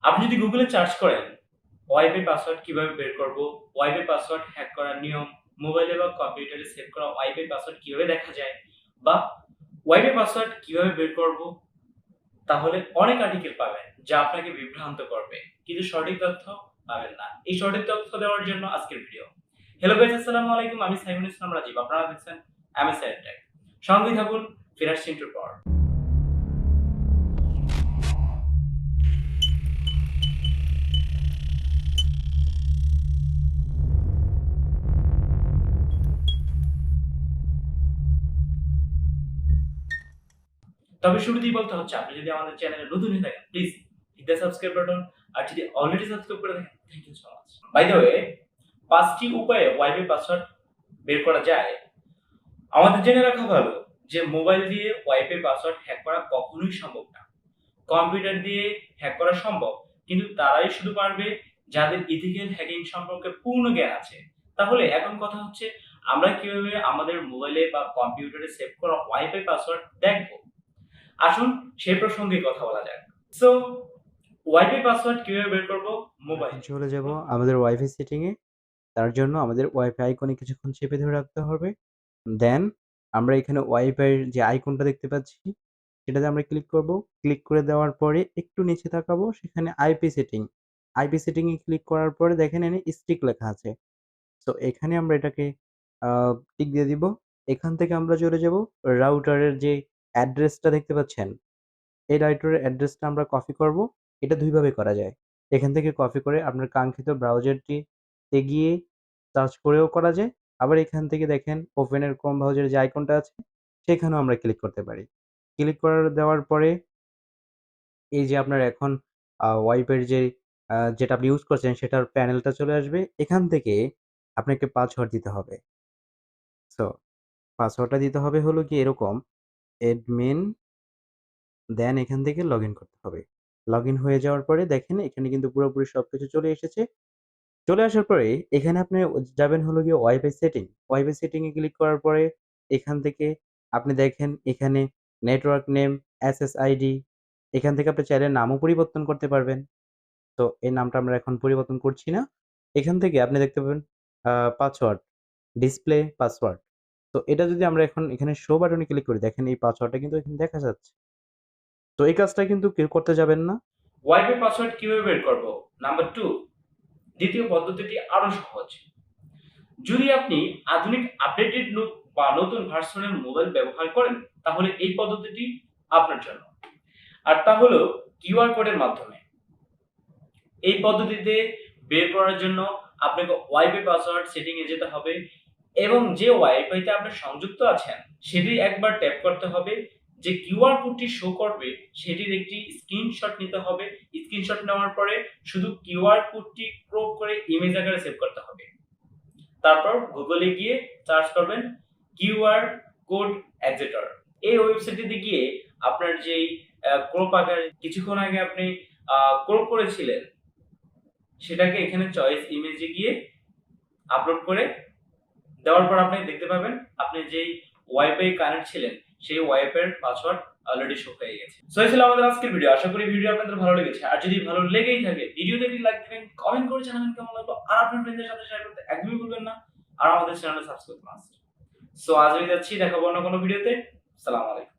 আপনি যদি গুগলে সার্চ করেন ওয়াইফাই পাসওয়ার্ড কিভাবে বের করব, ওয়াইফাই পাসওয়ার্ড হ্যাক করার নিয়ম, মোবাইলে বা কম্পিউটারে সেভ করা ওয়াইফাই পাসওয়ার্ড কিভাবে দেখা যায়, বা ওয়াইফাই পাসওয়ার্ড কিভাবে বের করব, তাহলে অনেক আর্টিকেল পাবেন যা আপনাকে বিভ্রান্ত করবে, কিন্তু সঠিক তথ্য পাবেন না। এই সঠিক তথ্য দেওয়ার জন্য আজকের ভিডিও। হ্যালো গাইস, আসসালামু আলাইকুম। আমি সাইমুল ইসলাম রাজীব, আপনারা দেখছেন MSIR টেক। সঙ্গে থাকুন, ফিরে আসছি ইন্ট্রোর পর। তবে শুরুতেই বলতে হচ্ছে, আপনি যদি আমাদের চ্যানেলে নতুন হয়ে থাকেন please hit the subscribe button, আর যদি অলরেডি সাবস্ক্রাইব করে থাকেন thank you so much. By the way, 5টি উপায়ে ওয়াইফাই পাসওয়ার্ড বের করা যায়। আমাদের জেনে রাখা ভালো যে মোবাইল দিয়ে ওয়াইফাই পাসওয়ার্ড হ্যাক করা কখনোই সম্ভব না। কম্পিউটার দিয়ে হ্যাক করা সম্ভব, কিন্তু তারাই শুধু পারবে যাদের ইথিক্যাল হ্যাকিং সম্পর্কে পূর্ণ জ্ঞান আছে। তাহলে এখন কথা হচ্ছে, আমরা কিভাবে আমাদের মোবাইলে বা কম্পিউটারে সেভ করা ওয়াইফাই পাসওয়ার্ড দেখব। আসুন সেই প্রসঙ্গে কথা বলা যাক। সো ওয়াইফাই পাসওয়ার্ড কিভাবে বের করব? মোবাইল চলে যাব আমাদের ওয়াইফাই সেটিং এ। তার জন্য আমাদের ওয়াইফাই আইকনে কিছুক্ষণ চেপে ধরে রাখতে হবে। দেন আমরা এখানে ওয়াইফাই এর যে আইকনটা দেখতে পাচ্ছি সেটাতে আমরা ক্লিক করব। ক্লিক করে দেওয়ার পরে একটু নিচে তাকাবো, সেখানে আইপি সেটিং। আইপি সেটিং এ ক্লিক করার পরে দেখেন এখানে স্ট্রিক লেখা আছে। সো এখানে আমরা এটাকে টিক দিয়ে দিব। এখান থেকে আমরা চলে যাব রাউটারের যে অ্যাড্রেসটা দেখতে পাচ্ছেন, এই রাউটারের অ্যাড্রেসটা আমরা কপি করব। এটা ২ ভাবে করা যায়। এখান থেকে কপি করে আপনার কাঙ্ক্ষিত ব্রাউজারটিতে গিয়ে সার্চ করেও করা যায়। আবার এখান থেকে দেখেন ওপেনের ক্রোম ব্রাউজারের যে আইকনটা আছে সেখানেও আমরা ক্লিক করতে পারি। ক্লিক দেওয়ার পরে এই যে আপনার এখন ওয়াইফাই এর যে যেটা আপনি ইউজ করছেন সেটার প্যানেলটা চলে আসবে। এখান থেকে আপনাকে পাসওয়ার্ড দিতে হবে। সো পাসওয়ার্ডটা দিতে হবে হলো গিয়ে এরকম অ্যাডমিন, দেন এখান থেকে লগইন করতে হবে। লগইন হয়ে যাওয়ার পরে দেখেন এখানে কিন্তু পুরোপুরি সবকিছু চলে এসেছে। চলে আসার পরে এখানে আপনি যাবেন হলো গিয়ে ওয়াইফাই সেটিং। ওয়াইফাই সেটিং এ ক্লিক করার পরে এখান থেকে আপনি দেখেন এখানে নেটওয়ার্ক নেম, এসএসআইডি, এখান থেকে আপনি চাইলে নামও পরিবর্তন করতে পারবেন। তো এই নামটা আমরা এখন পরিবর্তন করছি না। এখান থেকে আপনি দেখতে পাবেন পাসওয়ার্ড, ডিসপ্লে পাসওয়ার্ড। তো এটা যদি আমরা এখন এখানে শো বাটনে ক্লিক করি, দেখেন এই পাসওয়ার্ডটা কিন্তু এখানে দেখা যাচ্ছে। তো এই কাজটা কিন্তু কেউ করতে যাবেন না। ওয়াইফাই পাসওয়ার্ড কিভাবে বের করব? নাম্বার 2, দ্বিতীয় পদ্ধতিটি আরো সহজ। যদি আপনি আধুনিক আপডেটেড বা নতুন ভার্সনের মোবাইল ব্যবহার করেন, তাহলে এই পদ্ধতিটি আপনার জন্য। আর তা হলো কিউআর কোডের মাধ্যমে। এই পদ্ধতিতে বের করার জন্য আপনাকে ওয়াইফাই পাসওয়ার্ড সেটিং এ যেতে হবে এবং যে ওয়াইফাইতে আপনি সংযুক্ত আছেন সেটি একবার ট্যাপ করতে হবে। যে কিউআর কোডটি শো করবে সেটির একটি স্ক্রিনশট নিতে হবে। স্ক্রিনশট নেওয়ার পরে শুধু কিউআর কোডটি ক্রপ করে ইমেজ আকারে সেভ করতে হবে। তারপর গুগলে গিয়ে সার্চ করবেন কিউআর কোড এক্সিটর। এই ওয়েবসাইটটিতে গিয়ে আপনার যেই ক্রপ আকারে কিছুক্ষণ আগে আপনি ক্রপ করেছিলেন সেটাকে এখানে চয়েস ইমেজে গিয়ে আপলোড করে দেওয়ার পর আপনি দেখতে পাবেন আপনি যেই ওয়াইফাই কানেক্ট ছিলেন সেই ওয়াইফাই এর পাসওয়ার্ড অলরেডি শো হয়ে গেছে। সো এই ছিল আমাদের আজকের ভিডিও। আশা করি ভিডিও আপনাদের ভালো লেগেছে। আর যদি ভালো লেগেই থাকে ভিডিওতে একটি লাইক দিবেন, কমেন্ট করে জানাবেন কেমন লাগলো, আর আপনার ফ্রেন্ডদের সাথে শেয়ার করতে একদমই ভুলবেন না। আর আমাদের চ্যানেলটা সাবস্ক্রাইব করতে মাস্ট। সো আজ আমি যাচ্ছি, দেখা হবে অন্য কোনো ভিডিওতে। আসসালামু আলাইকুম।